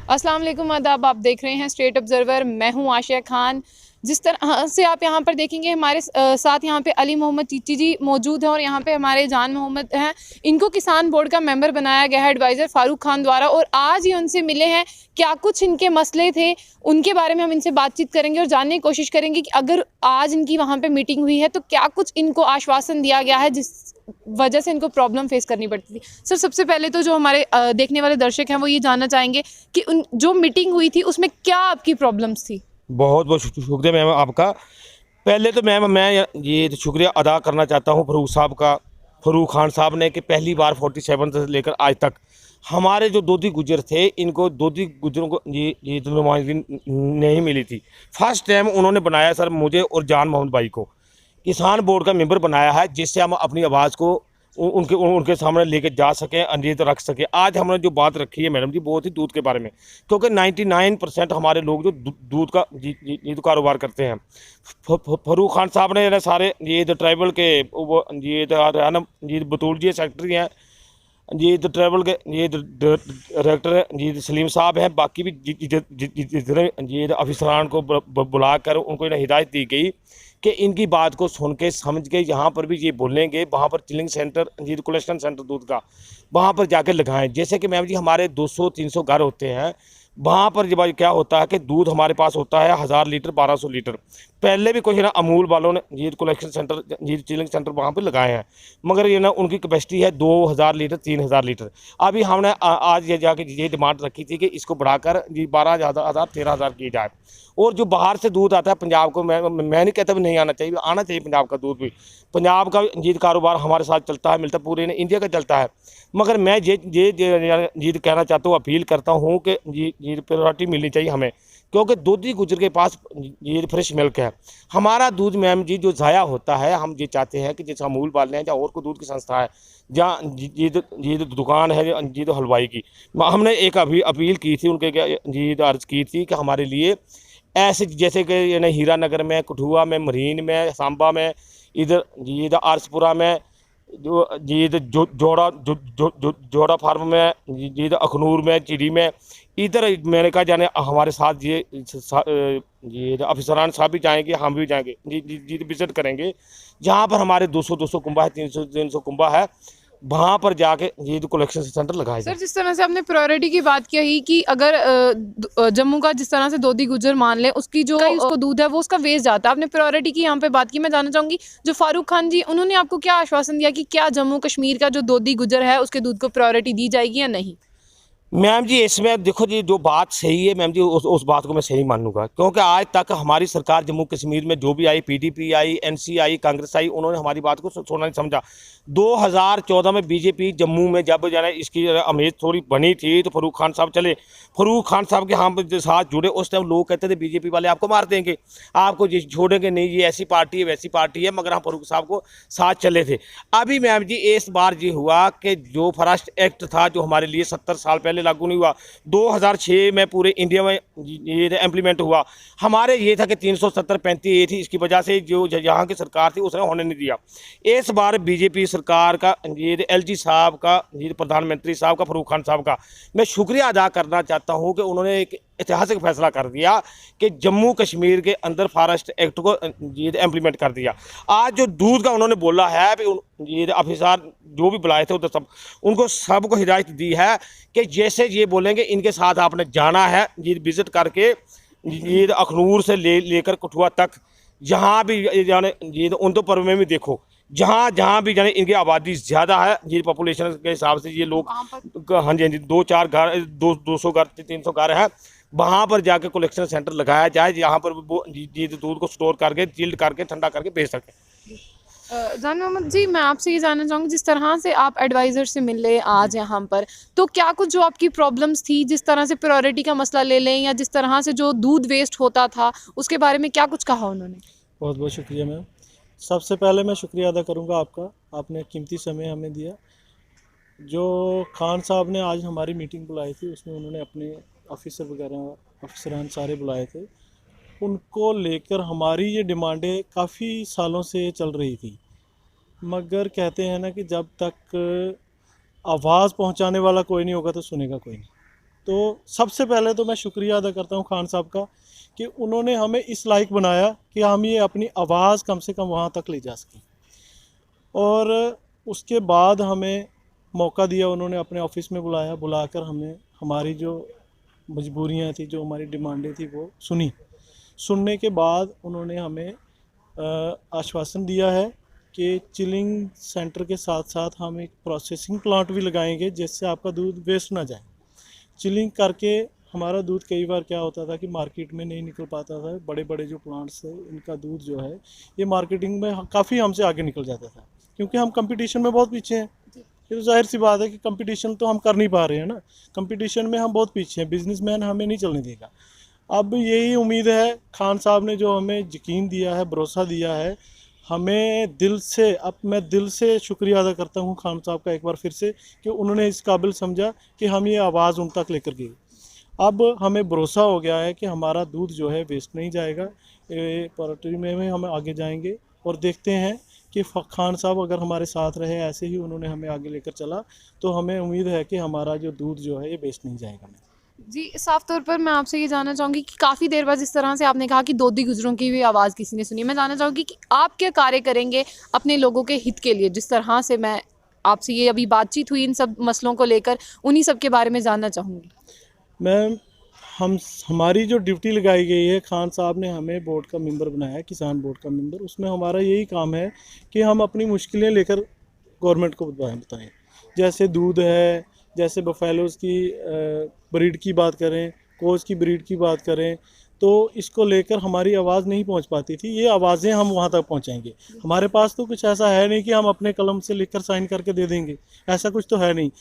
अस्सलाम वालेकुम, आदाब। आप देख रहे हैं स्टेट ऑब्जर्वर। मैं हूं आशिया खान। जिस तरह से आप यहां पर देखेंगे, हमारे साथ यहां पे अली मोहम्मद चीची जी मौजूद हैं और यहां पे हमारे जान मोहम्मद हैं। इनको किसान बोर्ड का मेंबर बनाया गया है एडवाइज़र फ़ारूक खान द्वारा, और आज ही उनसे मिले हैं। क्या कुछ इनके मसले थे, उनके बारे में हम इनसे बातचीत करेंगे और जानने की कोशिश करेंगे कि अगर आज इनकी वहाँ पे मीटिंग हुई है तो क्या कुछ इनको आश्वासन दिया गया है जिस वजह से इनको प्रॉब्लम फेस करनी पड़ती थी। सर, सबसे पहले तो जो हमारे देखने वाले दर्शक हैं वो ये जानना चाहेंगे कि उन जो मीटिंग हुई थी उसमें क्या आपकी प्रॉब्लम्स थी? बहुत बहुत शुक्रिया मैम आपका। पहले तो मैम मैं ये तो शुक्रिया अदा करना चाहता हूँ फ़ारूक साहब का, फ़ारूक खान साहब ने, कि पहली बार 47 से लेकर आज तक हमारे जो दोधी गुजर थे, इनको दोधी गुजरों को ये तो नुमाइंदगी नहीं मिली थी। फर्स्ट टाइम उन्होंने बनाया सर मुझे और जान मोहम्मद भाई को किसान बोर्ड का मेंबर बनाया है, जिससे हम अपनी आवाज़ को उनके उनके सामने लेके जा सकें, अंजीत रख सकें। आज हमने जो बात रखी है मैडम जी, बहुत ही दूध के बारे में, क्योंकि 99% हमारे लोग जो दूध का ये तो कारोबार करते हैं। फ़ारूक खान साहब ने ना सारे ये तो ट्राइबल के वो ये तो है ना, ये बतूल जी सेक्रेटरी हैं, ये तो ट्रैवल के ये डायरेक्टर जी सलीम साहब हैं। बाकी भी जितने ये अफसरान को बुलाकर उनको हिदायत दी गई कि इनकी बात को सुन के समझ के यहाँ पर भी ये बोलेंगे, वहाँ पर चिलिंग सेंटर ये कलेक्शन सेंटर दूध का वहाँ पर जाकर लगाएं। जैसे कि मैम जी हमारे 200-300 घर होते हैं, वहाँ पर जब क्या होता है कि दूध हमारे पास होता है 1000 लीटर 1200 लीटर। पहले भी कुछ ना अमूल वालों ने ये कलेक्शन सेंटर ये चिलिंग सेंटर वहाँ पर लगाए हैं, मगर ये ना उनकी कैपेसिटी है 2000 लीटर 3000 लीटर। अभी हमने आज ये जाके ये डिमांड रखी थी कि इसको बढ़ाकर जी 12,000 13,000 की जाए। और जो बाहर से दूध आता है पंजाब को, मैं नहीं कहता भी नहीं आना चाहिए, आना चाहिए पंजाब का दूध भी। पंजाब का जीत कारोबार हमारे साथ चलता है, मिलता पूरे इंडिया का चलता है। मगर मैं ये जीत कहना चाहता हूँ, अपील करता हूँ कि ये प्रायोरिटी मिलनी चाहिए हमें, क्योंकि दूधी गुजर के पास ये फ्रेश मिल्क है। हमारा दूध मैम जी जो ज़ाया होता है, हम ये चाहते हैं कि जैसे अमूल वाले हैं या और कोई दूध की संस्था है, जहाँ ये दुकान है ये तो हलवाई की, हमने एक अभी अपील की थी उनके, ये अर्ज़ की थी कि हमारे लिए ऐसे जैसे कि हीरा नगर में, कठुआ में, मरीन में, सांबा में, इधर ये आरसपुरा में, जो ये जोड़ा फार्म में, ये अखनूर में, चिड़ी में, इधर मैंने कहा जाने हमारे साथ ये अफसरान साहब भी जाएंगे, हम भी जाएंगे, जी विजिट करेंगे। जहाँ पर हमारे 200 कुंबा है, 300 कुंबा है, वहाँ पर जाके ये कलेक्शन सेंटर लगाए सर, जाए। जिस तरह से आपने प्रायोरिटी की बात कही कि अगर जम्मू का जिस तरह से दोधी गुजर मान ले, उसकी जो उसको दूध है वो उसका वेस्ट जाता है। आपने प्रायोरिटी की यहाँ पे बात की। मैं जानना चाहूँगी जो फ़ारूक खान जी, उन्होंने आपको क्या आश्वासन दिया कि क्या जम्मू कश्मीर का जो दोधी गुजर है उसके दूध को प्रायोरिटी दी जाएगी या नहीं? मैम जी इसमें देखो जी, जो बात सही है मैम जी, उस बात को मैं सही मानूंगा, क्योंकि आज तक हमारी सरकार जम्मू कश्मीर में जो भी आई, पीडीपी आई, एनसी आई, कांग्रेस आई, उन्होंने हमारी बात को सोना नहीं समझा। 2014 में बीजेपी जम्मू में जब जाने इसकी अमेज थोड़ी बनी थी तो फ़ारूक खान साहब चले, फ़ारूक खान साहब के हम साथ जुड़े। उस टाइम लोग कहते थे बीजेपी वाले आपको मार देंगे, आपको छोड़ेंगे नहीं, ये ऐसी पार्टी है वैसी पार्टी है, मगर हम फ़ारूक साहब को साथ चले थे। अभी मैम जी इस बार ये हुआ कि जो फॉरेस्ट एक्ट था जो हमारे लिए 70 साल पहले लागू नहीं हुआ, 2006 में पूरे इंडिया में ये इम्प्लीमेंट हुआ। हमारे ये था कि 370-35 ये थी, इसकी वजह से जो यहाँ की सरकार थी उसने होने नहीं दिया। इस बार बीजेपी सरकार का, ये एलजी साहब का, ये प्रधानमंत्री साहब का, फ़ारूक खान साहब का मैं शुक्रिया अदा करना चाहता हूँ कि उन्होंने एक ऐतिहासिक फैसला कर दिया कि जम्मू कश्मीर के अंदर फॉरेस्ट एक्ट को ये इम्प्लीमेंट कर दिया। आज जो दूध का उन्होंने बोला है भी, ये अफसर जो भी बुलाए थे उधर उनको सबको हिदायत दी है कि जैसे ये बोलेंगे इनके साथ आपने जाना है, ये विज़िट करके ये अखनूर से लेकर कठुआ तक, जहाँ भी जाने ये उन पर्व में भी देखो, जहाँ जहाँ भी जाने इनकी आबादी ज़्यादा है, ये पॉपुलेशन के हिसाब से ये लोग, हाँ जी हाँ जी, 2-4 घर, 200 घर 300 घर है, वहाँ पर जाके कलेक्शन सेंटर लगाया जाए, जहाँ पर वो ये दूध को स्टोर करके चिल्ड करके ठंडा करके बेच सकें। जान मोहम्मद जी, मैं आपसे ये जानना चाहूँगी, जिस तरह से आप एडवाइज़र से मिले आज यहाँ पर, तो क्या कुछ जो आपकी प्रॉब्लम्स थी, जिस तरह से प्रायोरिटी का मसला ले लें या जिस तरह से जो दूध वेस्ट होता था उसके बारे में क्या कुछ कहा उन्होंने? बहुत बहुत शुक्रिया मैम। सबसे पहले मैं शुक्रिया अदा करूँगा आपका, आपने कीमती समय हमें दिया। जो खान साहब ने आज हमारी मीटिंग बुलाई थी उसमें उन्होंने अपने ऑफिसर वगैरह अफसरान सारे बुलाए थे, उनको लेकर हमारी ये डिमांडें काफ़ी सालों से चल रही थी। मगर कहते हैं ना कि जब तक आवाज़ पहुंचाने वाला कोई नहीं होगा तो सुनेगा कोई नहीं। तो सबसे पहले तो मैं शुक्रिया अदा करता हूँ खान साहब का कि उन्होंने हमें इस लायक बनाया कि हम ये अपनी आवाज़ कम से कम वहाँ तक ले जा सकें। और उसके बाद हमें मौका दिया, उन्होंने अपने ऑफिस में बुलाया, बुलाकर हमें हमारी जो मजबूरियाँ थी, जो हमारी डिमांडें थी वो सुनी। सुनने के बाद उन्होंने हमें आश्वासन दिया है कि चिलिंग सेंटर के साथ साथ हम एक प्रोसेसिंग प्लांट भी लगाएंगे जिससे आपका दूध वेस्ट ना जाए। चिलिंग करके हमारा दूध कई बार क्या होता था कि मार्केट में नहीं निकल पाता था। बड़े बड़े जो प्लांट्स है इनका दूध जो है ये मार्केटिंग में काफ़ी हमसे आगे निकल जाता था, क्योंकि हम कंपटीशन में बहुत पीछे हैं। ये तो जाहिर सी बात है कि कंपटीशन तो हम कर नहीं पा रहे हैं ना, कंपटीशन में हम बहुत पीछे हैं, बिजनेसमैन हमें नहीं चलने देगा। अब यही उम्मीद है, खान साहब ने जो हमें यकीन दिया है, भरोसा दिया है, हमें दिल से, अब मैं दिल से शुक्रिया अदा करता हूँ खान साहब का एक बार फिर से कि उन्होंने इस काबिल समझा कि हम ये आवाज़ उन तक लेकर गए। अब हमें भरोसा हो गया है कि हमारा दूध जो है वेस्ट नहीं जाएगा। पोल्ट्री में हम आगे जाएंगे और देखते हैं कि खान साहब अगर हमारे साथ रहे, ऐसे ही उन्होंने हमें आगे लेकर चला, तो हमें उम्मीद है कि हमारा जो दूध जो है ये वेस्ट नहीं जाएगा। जी, साफ तौर पर मैं आपसे ये जानना चाहूँगी कि काफ़ी देर बाद जिस तरह से आपने कहा कि दोधी गुजरों की भी आवाज़ किसी ने सुनी, मैं जानना चाहूँगी कि आप क्या कार्य करेंगे अपने लोगों के हित के लिए? जिस तरह से मैं आपसे ये अभी बातचीत हुई इन सब मसलों को लेकर, उन्हीं सब के बारे में जानना चाहूँगी। मैम, हमारी जो ड्यूटी लगाई गई है, खान साहब ने हमें बोर्ड का मेंबर बनाया है, किसान बोर्ड का मेंबर। उसमें हमारा यही काम है कि हम अपनी मुश्किलें लेकर गवर्नमेंट को बताएं। जैसे दूध है, जैसे बफेलोज़ की ब्रीड की बात करें, कोच की ब्रीड की बात करें, तो इसको लेकर हमारी आवाज़ नहीं पहुंच पाती थी। ये आवाज़ें हम वहां तक पहुंचाएंगे। हमारे पास तो कुछ ऐसा है नहीं कि हम अपने कलम से लिखकर साइन करके दे देंगे, ऐसा कुछ तो है नहीं।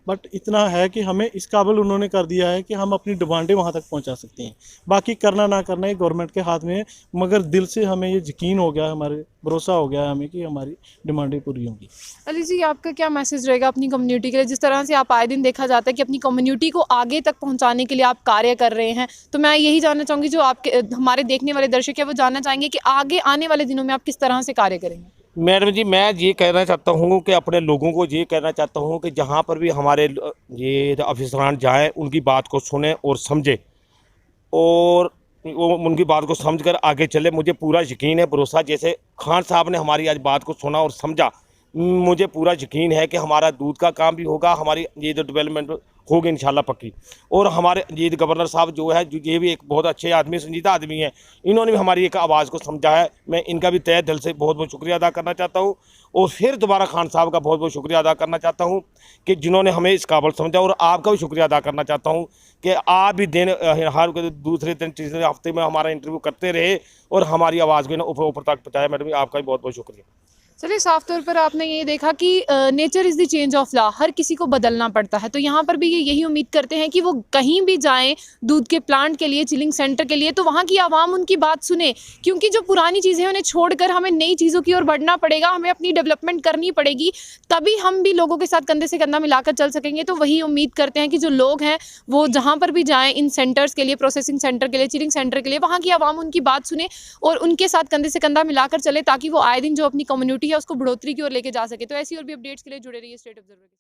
बट इतना है कि हमें इस काबिल उन्होंने कर दिया है कि हम अपनी डिमांडें वहां तक पहुंचा सकते हैं। बाकी करना ना करना ये गवर्नमेंट के हाथ में है, मगर दिल से हमें ये यकीन हो गया, हमारे भरोसा हो गया है हमें कि हमारी डिमांडें पूरी होंगी। अली जी, आपका क्या मैसेज रहेगा अपनी कम्युनिटी के लिए? जिस तरह से आप आए दिन देखा जाता है कि अपनी कम्युनिटी को आगे तक पहुंचाने के लिए आप कार्य कर रहे हैं, तो मैं यही जानना चाहूँगी, जो आपके हमारे देखने वाले दर्शक है वो जानना चाहेंगे कि आगे आने वाले दिनों में आप किस तरह से कार्य करेंगे? मैडम जी, मैं ये कहना चाहता हूँ कि अपने लोगों को ये कहना चाहता हूँ कि जहाँ पर भी हमारे ये अफसरान जाएँ, उनकी बात को सुने और समझे, और वो उनकी बात को समझकर आगे चले। मुझे पूरा यकीन है, भरोसा, जैसे खान साहब ने हमारी आज बात को सुना और समझा, मुझे पूरा यकीन है कि हमारा दूध का काम भी होगा, हमारी ये जो डेवलपमेंट होगी इंशाल्लाह पक्की। और हमारे ये गवर्नर साहब जो है, ये भी एक बहुत अच्छे आदमी, संजीदा आदमी हैं, इन्होंने भी हमारी एक आवाज़ को समझा है। मैं इनका भी तहे दिल से बहुत बहुत शुक्रिया अदा करना चाहता हूँ, और फिर दोबारा खान साहब का बहुत बहुत शुक्रिया अदा करना चाहता हूँ कि जिन्होंने हमें इस काबिल समझा, और आपका भी शुक्रिया अदा करना चाहता हूँ कि आप भी दिन हर दूसरे दिन तीसरे हफ्ते में हमारा इंटरव्यू करते रहे और हमारी आवाज़ को ऊपर ऊपर तक पहुँचाया। मैडम, आपका भी बहुत बहुत शुक्रिया। चलिए, साफ तौर पर आपने ये देखा कि nature is the change of law, हर किसी को बदलना पड़ता है। तो यहाँ पर भी ये यही उम्मीद करते हैं कि वो कहीं भी जाएं दूध के प्लांट के लिए, चिलिंग सेंटर के लिए, तो वहाँ की आवाम उनकी बात सुने, क्योंकि जो पुरानी चीज़ें हैं उन्हें छोड़कर हमें नई चीज़ों की ओर बढ़ना पड़ेगा, हमें अपनी डेवलपमेंट करनी पड़ेगी, तभी हम भी लोगों के साथ कंधे से कंधा मिलाकर चल सकेंगे। तो वही उम्मीद करते हैं कि जो लोग हैं वो जहाँ पर भी जाएँ इन सेंटर्स के लिए, प्रोसेसिंग सेंटर के लिए, चिलिंग सेंटर के लिए, वहाँ की आवाम उनकी बात सुने और उनके साथ कंधे से कंधा मिलाकर चले, ताकि वो आए दिन जो अपनी कम्युनिटी है उसको बढ़ोतरी की ओर लेके जा सके। तो ऐसी और भी अपडेट्स के लिए जुड़े रहिए स्टेट ऑब्जर्वर के साथ।